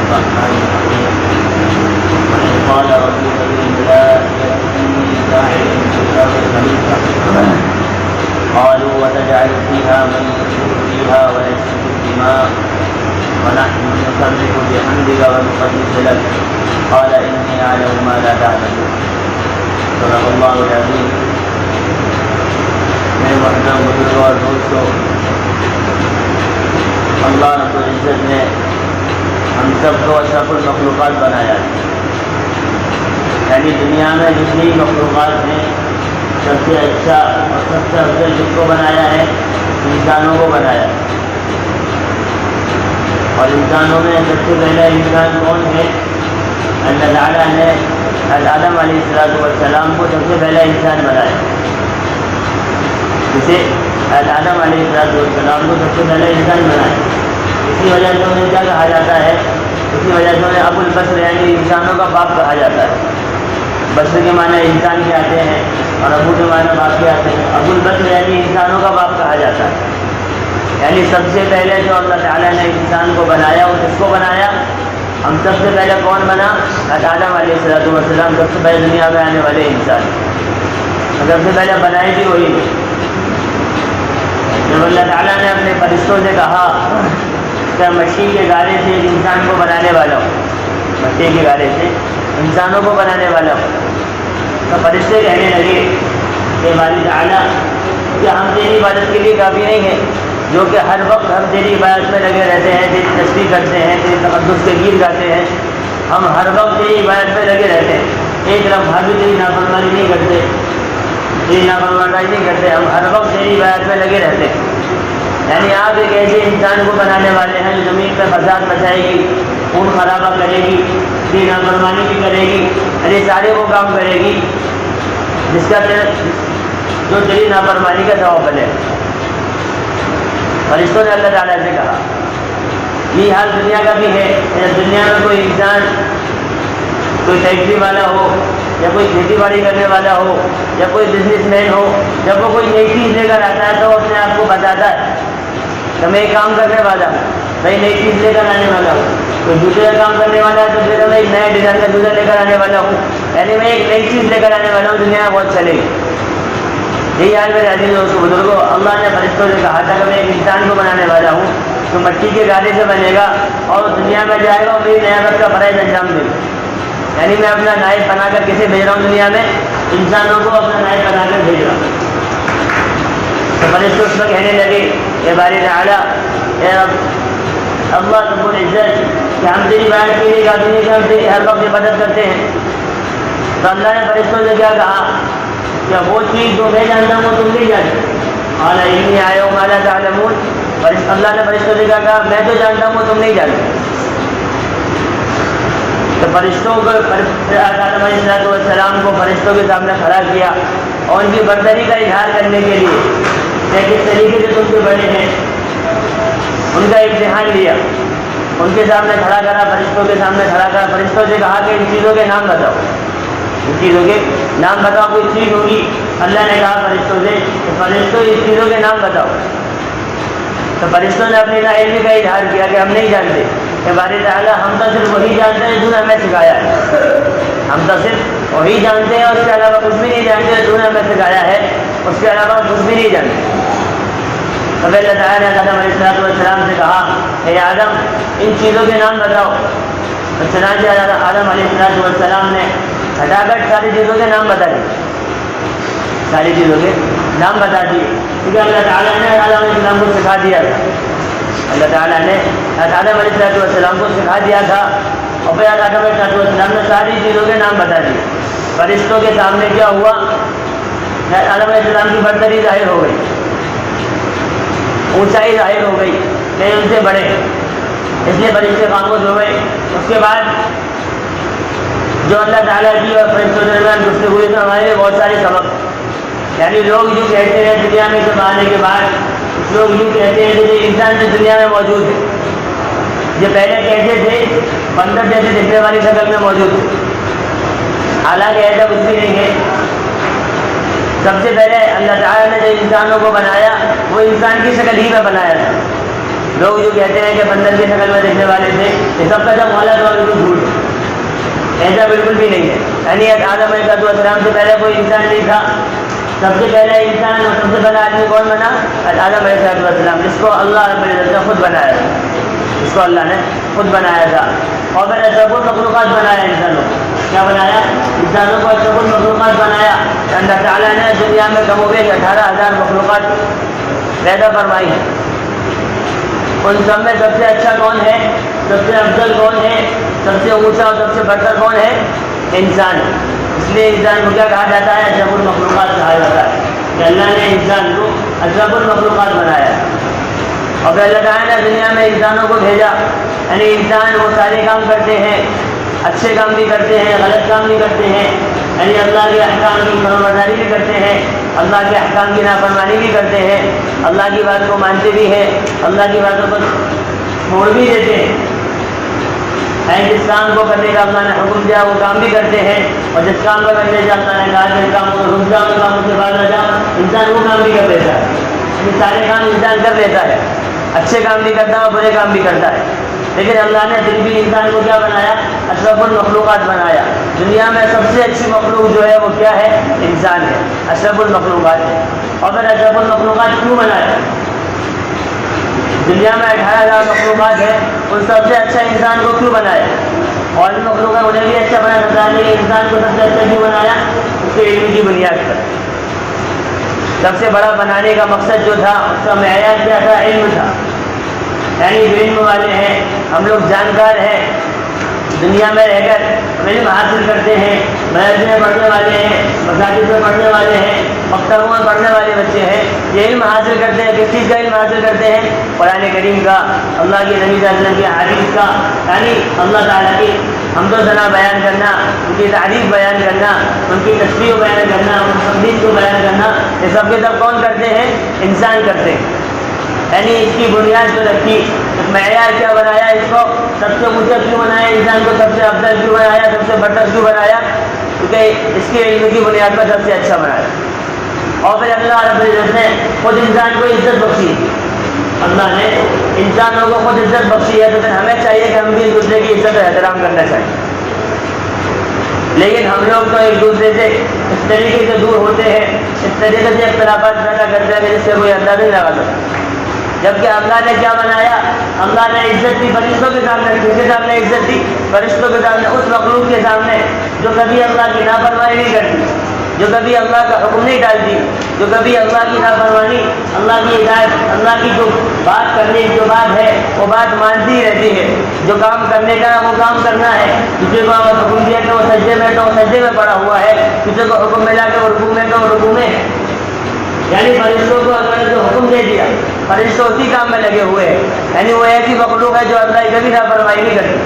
الرحمن الرحيم وإذ قال ربك للملائكة إني جاعل في الأرض خليفة قالوا وتجعل فيها من يفسد فيها ويسفك الدماء ونحن نسبح بحمدك ونقدس لك قال إني أعلم ما لا تعلمون صدق الله العظيم. میرے محترم بزرگوں اور دوستوں، اللہ رب العزت نے ہم سب کو اشرف المخلوقات بنایا ہے. یعنی دنیا میں جتنی مخلوقات ہیں سب سے اچھا اور سب سے افضل جس کو بنایا ہے انسانوں کو بنایا ہے. اور انسانوں میں سب سے پہلا انسان کون ہے؟ اللہ تعالیٰ نے آدم علیہ السلام کو سب سے پہلا انسان بنایا. جسے آدم علیہ السلام کو سب سے پہلا انسان بنایا. اسی وجہ سے انہیں کیا کہا جاتا ہے؟ اسی وجہ سے انہیں ابو البشر یعنی انسانوں کا باپ کہا جاتا ہے. بشر کے معنی انسان کے آتے ہیں اور ابو کے معنی باپ کے آتے ہیں. ابو البشر یعنی انسانوں کا باپ کہا جاتا ہے. یعنی سب سے پہلے جو اللہ تعالیٰ نے انسان کو بنایا وہ کس کو بنایا؟ ہم سب سے پہلے کون بنا؟ آدم علیہ السلام سب سے پہلے دنیا میں آنے والے انسان. سب سے پہلے بنائے بھی وہی. جب اللہ تعالیٰ نے اپنے فرشتوں سے کہا کہ مٹی کے گارے سے انسان کو بنانے والا ہوں، مٹی کے گارے سے انسانوں کو بنانے والا ہوں، تو فرشتے کہنے لگے کہ باری تعالیٰ کیا ہم تیری عبادت کے لیے کافی نہیں ہیں جو کہ ہر وقت ہم تیری عبادت میں لگے رہتے ہیں، تیری تسبیح کرتے ہیں، تیری تقدس کے گیت گاتے ہیں، ہم ہر وقت تیری عبادت میں لگے رہتے ہیں، ایک لمحہ بھی تیری نافرمانی نہیں کرتے، تیری نافرمانی نہیں کرتے، ہم ہر وقت تیری عبادت میں لگے رہتے ہیں. یعنی آپ ایک ایسے انسان کو بنانے والے ہیں جو زمین پہ فساد مچائے گی، خون خرابہ کرے گی، تیری نافرمانی بھی کرے گی، ارے سارے وہ کام کرے گی جس کا جو تیری نافرمانی کا ثواب بنے. فرشتوں نے اللہ تعالیٰ سے کہا یہ حال دنیا کا بھی ہے. دنیا میں کوئی انسان، کوئی فیکٹری والا ہو یا کوئی کھیتی باڑی کرنے والا ہو یا کوئی بزنس مین ہو، جب وہ کوئی نئی چیز لے کر آتا ہے تو وہ اپنے آپ کو بتاتا ہے کہ میں ایک کام کرنے والا ہوں، میں نئی چیز لے کر آنے والا ہوں. کوئی دوسرے کا کام کرنے والا ہے تو پھر میں ایک نئے ڈیزائن کا جوتا لے کر آنے والا ہوں، یعنی میں ایک نئی چیز لے کر آنے والا ہوں، دنیا میں بہت چلے گی. یہی حال میرے عزیز دوستو بزرگوں، اللہ نے فرشتوں سے کہا تھا کہ میں ایک انسان کو بنانے والا ہوں تو مٹی کے گارے سے بنے گا اور دنیا میں جائے گا اور میری نعمت کا فرائض انجام دے گا. یعنی میں اپنا نائب بنا کر کسے بھیج رہا ہوں؟ دنیا میں انسانوں کو اپنا نائب بنا کر بھیج رہا ہوں. تو فرشتے اس میں کہنے لگے اے باری تعالیٰ، اے رب اللہ رب العزت کہ ہم تیری بات کے لیے کافی نہیں کہ ہم تیری ہر وقت مدد کرتے ہیں. تو اللہ نے فرشتوں سے کیا کہا کہ وہ چیز جو میں جانتا ہوں تم نہیں جانتے. قال انی اعلم ما لا تعلمون. اللہ نے فرشتوں سے کیا کہا میں تو جانتا ہوں تم نہیں جانتے. تو فرشتوں کو آدم علیہ السلام کو فرشتوں کے سامنے کھڑا کیا اور ان کی برتری کا اظہار کرنے کے لیے کہ کس طریقے سے تم سے بڑے ہیں ان کا امتحان لیا. ان کے سامنے کھڑا کرا، فرشتوں کے سامنے کھڑا کرا. فرشتوں سے کہا کہ ان چیزوں کے نام بتاؤ، ان چیزوں کے نام بتاؤ. کوئی چیز ہوگی، اللہ نے کہا فرشتوں سے کہ فرشتوں اس چیزوں کے نام بتاؤ. تو فرشتوں نے اپنی علم کا اظہار کیا کہ ہم نہیں جانتے. کہ باری تعالیٰ ہم تو صرف وہی جانتے ہیں جو نے ہمیں سکھایا ہے. ہم تو صرف وہی جانتے ہیں اور اس کے علاوہ کچھ بھی نہیں جانتے جو نے ہمیں سکھایا ہے، اس کے علاوہ کچھ بھی نہیں جانتے. تو اللہ تعالیٰ نے آدم علیہ السلام سے کہا کہ آدم ان چیزوں کے نام بتاؤ. تو چنانچہ آدم علیہ السلام نے ہٹاکٹ ساری چیزوں کے نام بتا دیے، ساری چیزوں کے نام بتا دیے، کیونکہ اللہ تعالیٰ نے آدم علیہ السلام کو سکھا دیا تھا. اللہ تعالیٰ نے آدم علیہ السلام کو سکھا دیا تھا اور پھر آدم علیہ السلام نے ساری چیزوں کے نام بتا دیے. فرشتوں کے سامنے کیا ہوا؟ آدم علیہ السلام کی برتری ظاہر ہو گئی، اونچائی ظاہر ہو گئی کہ ان سے بڑے، اس لیے فرشتے خاموش ہو گئے. اس کے بعد جو اللہ تعالیٰ کی اور فرشتوں کے درمیان گفتگو ہوئی تو ہمارے لیے بہت سارے سبق. یعنی لوگ یوں کہتے ہیں دنیا میں سب آنے کے بعد لوگ یوں کہتے ہیں کہ یہ انسان جو دنیا میں موجود ہے یہ پہلے کیسے تھے؟ بندر جیسے دکھنے والی شکل میں موجود ہے. حالانکہ ایسا کچھ بھی نہیں ہے. سب سے پہلے اللہ تعالیٰ نے جو انسانوں کو بنایا وہ انسان کی شکل ہی میں بنایا تھا. لوگ جو کہتے ہیں کہ بندر کی شکل میں دیکھنے والے تھے، یہ سب کا جب غلط اور بالکل جھوٹ ہے، ایسا بالکل بھی نہیں ہے۔ یعنی آدم علیہ السلام سے پہلے کوئی انسان نہیں تھا، سب سے پہلا انسان اور سب سے پہلا آدمی کون بنا؟ آدم علیہ السلام، جس کو اللہ رب العزت نے خود بنایا تھا، جس کو اللہ نے خود بنایا تھا۔ اور پھر اشرف المخلوقات بنایا انسانوں کو، کیا بنایا؟ انسانوں کو اشرف المخلوقات بنایا۔ اللہ تعالیٰ نے دنیا میں کم و بیش 18,000 مخلوقات پیدا فرمائی ہیں، ان سب میں سب سے اچھا کون ہے، سب سے افضل کون ہے، سب سے اونچا اور سب سے برتر کون ہے؟ انسان۔ اس لیے انسان کو کیا کہا جاتا ہے؟ اشرف المخلوقات کہا جاتا ہے کہ اللہ نے انسان کو اشرف المخلوقات بنایا۔ اور پھر اللہ تعالیٰ نے دنیا میں انسانوں کو بھیجا، یعنی انسان وہ سارے کام کرتے ہیں، اچھے کام بھی کرتے ہیں، غلط کام بھی کرتے ہیں، یعنی اللہ کے احکام کی فرمانبرداری بھی کرتے ہیں، اللہ کے احکام کی نافرمانی بھی کرتے ہیں، اللہ کی بات کو مانتے بھی ہیں، اللہ کی باتوں کو چھوڑ بھی دیتے ہیں۔ جس کام کو کرنے کا اللہ نے حکم دیا وہ کام بھی کرتے ہیں، اور جس کام کو کرنے سے اللہ نے کہا کہ اس کام کو رک جاؤ، کام سے باہر نہ جاؤ، انسان وہ کام بھی کر لیتا ہے۔ یہ سارے کام انسان کر لیتا ہے، اچھے کام بھی کرتا ہے اور برے کام بھی کرتا ہے، لیکن اللہ نے پھر بھی انسان کو کیا بنایا؟ اشرف المخلوقات بنایا۔ دنیا میں سب سے اچھی مخلوق جو ہے وہ کیا ہے؟ انسان ہے، اشرف المخلوقات ہے۔ اور پھر اشرف المخلوقات کیوں بنایا؟ دنیا میں 18,000 مخلوقات ہیں، ان سب سے اچھا انسان کو کیوں بنایا؟ اور بھی مخلوق ہے انہیں بھی اچھا بنا سکتا ہے، انسان کو سب سے اچھا کیوں بنایا؟ اس کے علم کی بنیاد پر۔ سب سے بڑا بنانے کا مقصد جو تھا، اس کا معیار کیا تھا؟ علم تھا، یعنی جو علم والے ہیں، ہم لوگ جانکار ہیں، دنیا میں رہ کر علم حاصل کرتے ہیں، مدرسے میں پڑھنے والے ہیں، مساجد میں پڑھنے والے ہیں، مکتبوں میں پڑھنے والے بچے ہیں، یہ علم حاصل کرتے ہیں۔ کس چیز کا علم حاصل کرتے ہیں؟ قرآن کریم کا، اللہ کے نبی صلی اللہ علیہ وسلم کی حدیث کا، یعنی اللہ تعالیٰ کی حمد و ثنا بیان کرنا، ان کی تعریف بیان کرنا، ان کی تسبیح بیان کرنا، ان کی تقدیس کو بیان کرنا، یہ سب کے سب کون کرتے ہیں؟ انسان کرتے ہیں۔ یعنی اس کی بنیاد جو رکھی، معیار کیا بنایا؟ اس کو سب سے اونچا کیوں بنایا؟ انسان کو سب سے افضل کیوں بنایا؟ سب سے برتر کیوں بنایا؟ کیونکہ اس کے علم کی بنیاد پر سب سے اچھا بنایا۔ اور پھر اللہ رب العزت نے خود انسان کو عزت بخشی، اللہ نے انسانوں کو خود عزت بخشی ہے، تو پھر ہمیں چاہیے کہ ہم بھی ایک دوسرے کی عزت و احترام کرنا چاہیے۔ لیکن ہم لوگ تو ایک دوسرے سے اس طریقے سے دور ہوتے ہیں، اس طریقے سے اختلافات پیدا کرتے ہیں کہ جس سے کوئی اندازہ نہیں لگا سکتا۔ جبکہ اللہ نے کیا بنایا؟ اللہ نے عزت دی فرشتوں کے سامنے۔ کس کے سامنے عزت دی؟ فرشتوں کے سامنے، اس مخلوق کے سامنے جو کبھی اللہ کی نافرمانی نہیں کرتی، جو کبھی اللہ کا حکم نہیں ڈالتی، جو کبھی اللہ کی نافرمانی، اللہ کی ہدایت، اللہ کی جو بات کرنے کی جو بات ہے وہ بات مانتی ہی رہتی ہے، جو کام کرنے کا وہ کام کرنا ہے۔ کسی کو حکم دیا کہ وہ سجدے میں تو وہ سجدے میں پڑا ہوا ہے، کسی کو حکم ملا کہ وہ رکوع میں تو وہ رکوع میں ہے۔ یعنی فرشتوں کو اللہ نے جو حکم دے دیا، فرشتوں اسی کام میں لگے ہوئے ہیں، یعنی وہ ایسی مخلوق ہے جو اللہ کی کبھی نافرمانی نہیں کرتی۔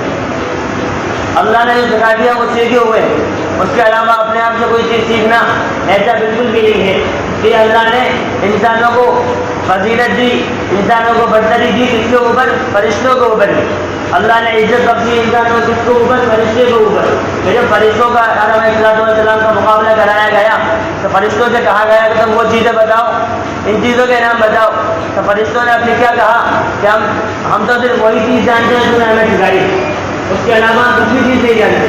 اللہ نے جو سکھا دیا وہ سیکھے ہوئے ہیں، اس کے علاوہ اپنے آپ سے کوئی چیز سیکھنا ایسا بالکل بھی نہیں ہے۔ کہ اللہ نے انسانوں کو فضیلت دی، انسانوں کو برتری دی، کس کے اوپر؟ فرشتوں کے اوپر دی۔ اللہ نے عزت بخشی انسانوں کس کے اوپر؟ فرشتے کے اوپر۔ جب فرشتوں کا آدم علیہ السلام کا مقابلہ کرایا گیا تو فرشتوں سے کہا گیا کہ تم وہ چیزیں بتاؤ، ان چیزوں کے نام بتاؤ، تو فرشتوں نے اپنے کیا کہا کہ ہم تو صرف وہی چیز جانتے ہیں جو نے ہمیں سکھائی، اس کے علاوہ دوسری چیز نہیں جانتے۔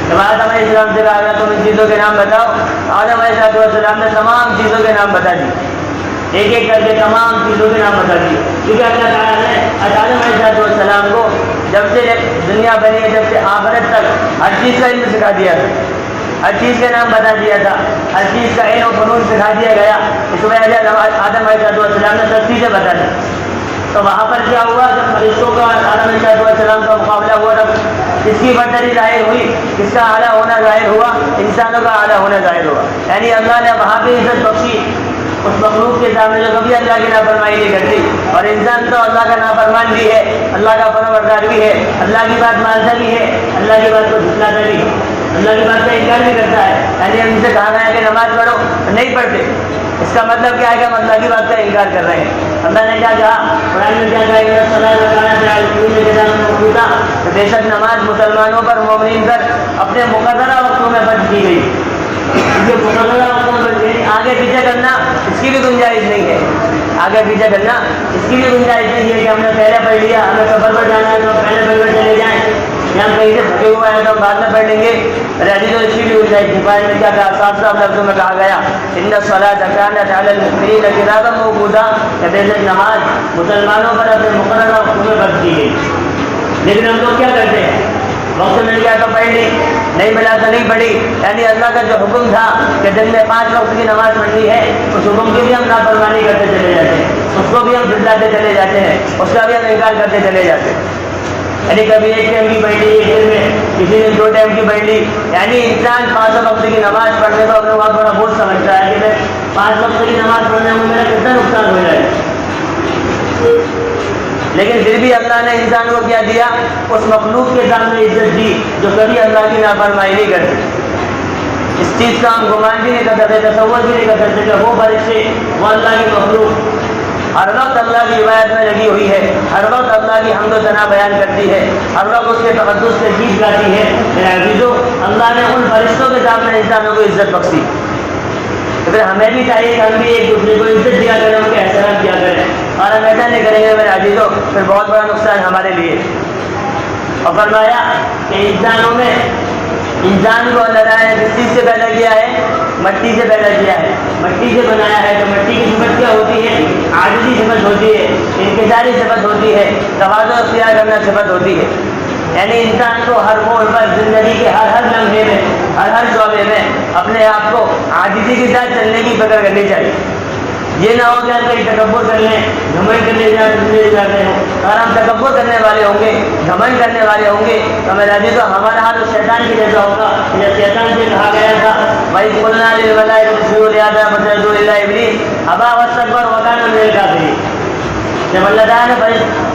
جب آدم علیہ السلام سے کہا گیا تم ان چیزوں کے نام بتاؤ، آدم علیہ السلام نے تمام چیزوں کے نام بتا دی، ایک ایک کر کے تمام چیزوں کے نام بتا دیے، کیونکہ اللہ تعالیٰ نے آدم علیہ السلام کو جب سے دنیا بنی ہے جب سے آخرت تک ہر چیز کا علم سکھا دیا تھا، ہر چیز کا نام بتا دیا تھا، ہر چیز کا علم و فنون سکھا دیا گیا۔ اس وجہ سے آدم علیہ السلام نے سب چیزیں بتا دی۔ تو وہاں پر کیا ہوا؟ جب فرشتوں کا آدم علیہ السلام کا مقابلہ ہوا تب کس کی برتری ظاہر ہوئی؟ کس کا اعلیٰ ہونا ظاہر ہوا؟ انسانوں کا اعلیٰ ہونا ظاہر ہوا۔ یعنی اللہ نے وہاں پہ عزت بخشی اس مخلوق کے سامنے جو کبھی اللہ کی نافرمانی نہیں کرتی، اور انسان تو اللہ کا نافرمان بھی ہے، اللہ کا فرمانبردار بھی ہے، اللہ کی بات مانتا بھی ہے، اللہ کی بات کو جھٹلاتا بھی ہے، اللہ کی بات کا انکار بھی کرتا ہے۔ یعنی ہم سے کہا گیا کہ نماز پڑھو، نہیں پڑھتے، اس کا مطلب کیا ہے کہ ہم اللہ کی بات کا انکار کر رہے ہیں۔ اللہ نے کیا کہا؟ قرآن میں کیا کہا؟ بے شک نماز مسلمانوں پر، مومنین پر اپنے مقررہ وقتوں میں فرض کی گئی، جو مقررہ آگے پیچھے کرنا اس کی بھی گنجائش نہیں ہے، آگے پیچھے کرنا اس کی بھی گنجائش نہیں ہے کہ ہم نے پہلے پڑھ لیا، ہمیں سفر پر جانا ہے تو پہلے پڑھ کر چلے جائیں، یا ہم کہیں سے تھکے ہوئے ہیں تو ہم بعد میں پڑھ لیں گے۔ ریاضی تو اس کی بھی گنجائش نہیں، قرآن میں کیا کہا، صاف صاف لفظوں میں کہا گیا ان الصلاۃ کانت علی المؤمنین کتابا موقوتا، کہ بے شک نماز مسلمانوں پر اپنے مقررہ وقت میں فرض کی گئی۔ لیکن ہم لوگ کیا کرتے ہیں، وقت مل گیا تو پڑھ لی، نہیں ملا تو نہیں پڑھی، یعنی اللہ کا جو حکم تھا کہ دن میں 5 وقت کی نماز پڑھنی ہے، اس حکم کی بھی ہم نافرمانی کرتے چلے جاتے ہیں، اس کو بھی ہم جھٹلاتے چلے جاتے ہیں، اس کا بھی ہم انکار کرتے چلے جاتے ہیں۔ یعنی کبھی 1 ٹائم کی پڑھ لی ایک دن میں، کسی نے 2 ٹائم کی پڑھ لی، یعنی انسان 5 وقت کی نماز پڑھنے کو اپنے بہت بڑا بوجھ سمجھتا ہے کہ میں 5 وقت کی نماز پڑھنے میں میرا کتنا نقصان ہو جائے۔ لیکن پھر بھی اللہ نے انسان کو کیا دیا، اس مخلوق کے سامنے عزت دی جو کبھی اللہ کی نافرمانی نہیں کرتی۔ اس چیز کا ہم گمان بھی نہیں کر سکتے، تصور بھی نہیں کر سکتے کہ وہ فرشتے، وہ اللہ کی مخلوق ہر وقت اللہ کی عبادت میں لگی ہوئی ہے، ہر وقت اللہ کی حمد و ثنا بیان کرتی ہے، ہر وقت اس کے تقدس سے گیت گاتی ہے۔ میرے عزیزو، اللہ نے ان فرشتوں کے سامنے انسانوں کو عزت بخشی، تو پھر ہمیں بھی چاہیے کہ ہم بھی ایک دوسرے کو عزت دیا کریں، ان کا احترام کیا کریں، اور ہم ایسا نہیں کریں گے میرے عزیزو پھر بہت بڑا نقصان ہمارے لیے۔ اور فرمایا کہ انسانوں میں انسان کو اللہ تعالیٰ نے کس چیز سے پیدا کیا ہے، مٹی سے پیدا کیا ہے، مٹی سے بنایا ہے، تو مٹی کی صفت کیا ہوتی ہے، عاجزی صفت ہوتی ہے، انکساری صفت ہوتی ہے، تواضع اختیار کرنا صفت ہوتی ہے۔ یعنی انسان کو ہر موڑ پر زندگی کے ہر لمحے میں، ہر شعبے میں اپنے آپ کو عاجزی کے ساتھ چلنے کی فکر کرنی چاہیے۔ یہ نہ ہو کہ ہم کہیں تکبر کر لیں، گھمنڈ کرنے جاتے ہوں، اگر ہم تکبر کرنے والے ہوں گے، گھمنڈ کرنے والے ہوں گے تو میرا عزیز ہمارا حال اس شیطان کی جیسا ہوگا۔ جب شیطان سے کہا گیا تھا بھائی قلنا للملائکۃ اسجدوا لآدم فسجدوا الا ابلیس ابى واستكبر وكان من الكافرين۔ جب اللہ تعالیٰ نے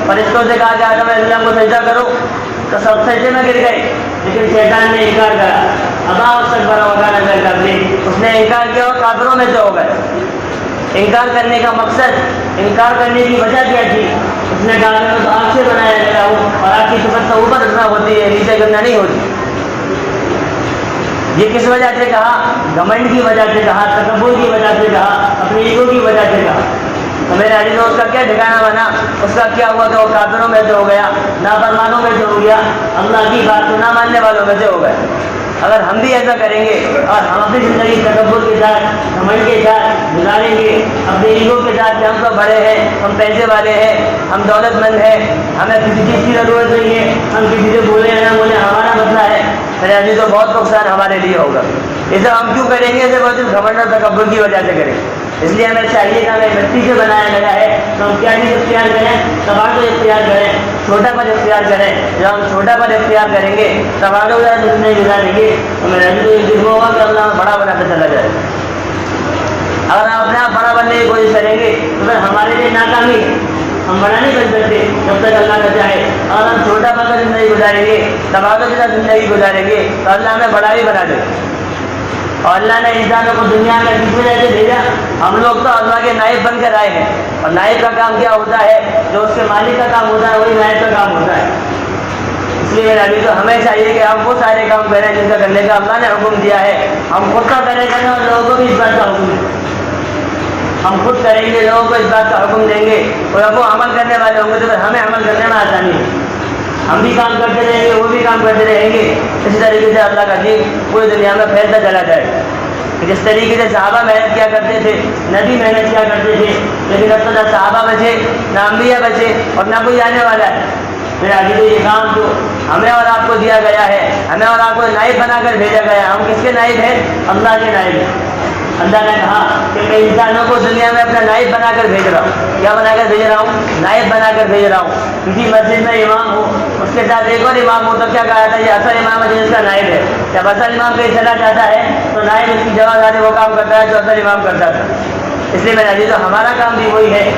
فرشتوں سے کہا کہ آدم علیہ السلام کو سجدہ کرو تو سب سجدے میں گر گئے، لیکن شیطان نے انکار کرا، ابى واستكبر وكان من الكافرين، اس نے انکار کیا اور کافروں میں سے ہو گئے۔ انکار کرنے کا مقصد، انکار کرنے کی وجہ کیا تھی، اس نے کہا میں تو آگ سے بنایا گیا ہوں اور آگ کی صفت تو اوپر رکھنا ہوتی ہے، نیچے کرنا نہیں ہوتی۔ یہ کس وجہ سے کہا، گھمنڈ کی وجہ سے کہا، تکبر کی وجہ سے کہا، اپنی ایگو کی وجہ سے کہا۔ تو میرے عزیزوں اس کا کیا ٹھکانہ بنا، اس کا کیا ہوا کہ وہ کافروں میں سے ہو گیا، نافرمانوں میں سے ہو گیا، اللہ کی بات کو نہ ماننے والوں میں سے ہو گئے۔ اگر ہم بھی ایسا کریں گے اور ہم اپنی زندگی تکبر کے ساتھ، گھمنڈ کے ساتھ گزاریں گے، اپنے ایگو کے ساتھ کہ ہم تو بڑے ہیں، ہم پیسے والے ہیں، ہم دولت مند ہیں، ہمیں کسی چیز کی ضرورت نہیں ہے، ہم کسی سے بولے یا نہ بولے ہمارا مسئلہ ہے، میرے عزیز تو بہت نقصان ہمارے لیے ہوگا۔ اسے ہم کیوں کریں گے، اسے بہت گھمنڈ اور تکبر کی وجہ سے کریں۔ اس لیے ہمیں چاہیے کہ ہمیں مٹی سے بنایا گیا ہے تو ہم کیا چیز اختیار کریں، تواضع اختیار کریں، چھوٹا پن اختیار کریں۔ جب ہم چھوٹا پن اختیار کریں گے، تواضع کے ساتھ زندگی گزاریں گے تو میرا دل ہوگا کہ اللہ ہمیں بڑا بناتا چلا جائے۔ اگر ہم اپنے آپ بڑا بننے کی کوشش کریں گے تو پھر ہمارے لیے ناکامی ہے، ہم بڑا نہیں بن سکتے جب تک اللہ کا چاہے۔ اور ہم چھوٹا پن کر زندگی گزاریں گے، تواضع کے ساتھ زندگی گزاریں گے تو اللہ ہمیں بڑا ہی بنا دے۔ اور اللہ نے انسانوں کو دنیا میں کس وجہ سے بھیجا، ہم لوگ تو اللہ کے نائب بن کر آئے ہیں، اور نائب کا کام کیا ہوتا ہے، جو اس کے مالک کا کام ہوتا ہے وہی نائب کا کام ہوتا ہے۔ اس لیے میرا بھی تو ہمیں چاہیے کہ ہم وہ سارے کام کریں جن کا کرنے کا اللہ نے حکم دیا ہے، ہم خود کا کریں گے اور لوگوں کو بھی اس بات کا حکم دیں۔ ہم خود کریں گے، لوگوں کو اس بات کا حکم دیں گے، اور اب وہ عمل کرنے والے ہوں گے تو پھر ہمیں عمل کرنے میں آسانی ہے، ہم بھی کام کرتے رہیں گے، وہ بھی کام کرتے رہیں گے۔ اسی طریقے سے اللہ کا دین پوری دنیا میں پھیلتا چلا جائے۔ جس طریقے سے صحابہ محنت کیا کرتے تھے، نبی محنت کیا کرتے تھے، لیکن اب تو نہ صحابہ بچے، نہ انبیاء بچے، اور نہ کوئی آنے والا ہے۔ میرا عزیزو یہ کام جو ہمیں اور آپ کو دیا گیا ہے، ہمیں اور آپ کو نائب بنا کر بھیجا گیا ہے، ہم کس کے نائب ہیں، اللہ کے نائب ہیں۔ اللہ نے کہا کہ میں انسانوں کو دنیا میں اپنا نائب بنا کر بھیج رہا ہوں۔ کیا بنا کر بھیج رہا ہوں، نائب بنا کر بھیج رہا ہوں۔ کسی مسجد میں امام ہو، اس کے ساتھ ایک اور امام ہو تو کیا کہا تھا، یہ اصل امام ہے جس کا نائب ہے۔ جب اصل امام کہیں چلا جاتا ہے تو نائب اس کی جگہ داری وہ کام کرتا ہے جو اصل امام کرتا تھا۔ اس لیے میرا عزیزو ہمارا کام بھی وہی ہے،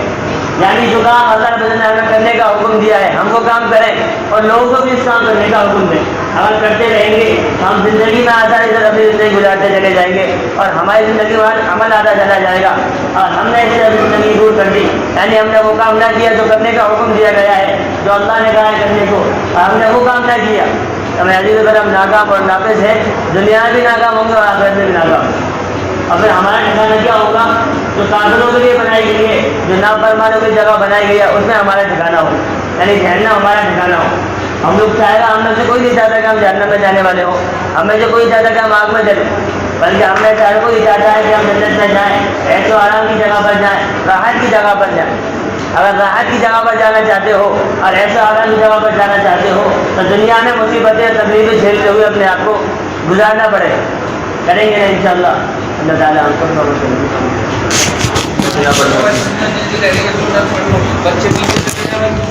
یعنی جو کام اللہ رب العزت نے ہمیں کرنے کا حکم دیا ہے ہم وہ کام کریں، اور لوگوں کو بھی اس کام کرنے کا حکم دیں۔ اگر کرتے رہیں گے ہم زندگی میں آسانی سے اپنی زندگی گزارتے چلے جائیں گے، اور ہماری زندگی میں عمل آتا چلا جائے گا۔ اور ہم نے اس سے زندگی دور کر دی، یعنی ہم نے وہ کام نہ کیا جو کرنے کا حکم دیا گیا ہے، جو اللہ نے کہا ہے کرنے کو، اور ہم نے وہ کام نہ کیا کامیابی کی طرف ناکام اور ناقص ہے، دنیا میں بھی ناکام ہوں گے اور آخرت میں بھی ناکام ہوں گے۔ اور پھر ہمارا ٹھکانہ کیا ہوگا؟ جو کافروں کے لیے بنائی گئی ہے، جو نافرمانوں کی جگہ بنائی گئی ہے، اس میں ہمارا ٹھکانہ ہو، یعنی جہنم ہمارا ٹھکانہ ہو۔ ہم لوگ چاہے گا، ہم میں سے کوئی نہیں چاہتا کہ ہم جہنم میں جانے والے ہوں، ہم میں سے کوئی چاہتا کہ ہم آگ میں جلیں، بلکہ ہم میں سے ہر کوئی چاہتا ہے کہ ہم جنت میں جائیں، عیش و آرام کی جگہ پر جائیں، راحت کی جگہ پر جائیں۔ اگر راحت کی جگہ پر جانا چاہتے ہو اور عیش و آرام کی جگہ پر جانا چاہتے ہو تو دنیا میں مصیبتیں تکلیفیں جھیلتے ہوئے اپنے آپ کو گزارنا پڑے گا۔ کریں گے نا انشاءاللہ۔ اللہ تعالیٰ ہم سب کو بچے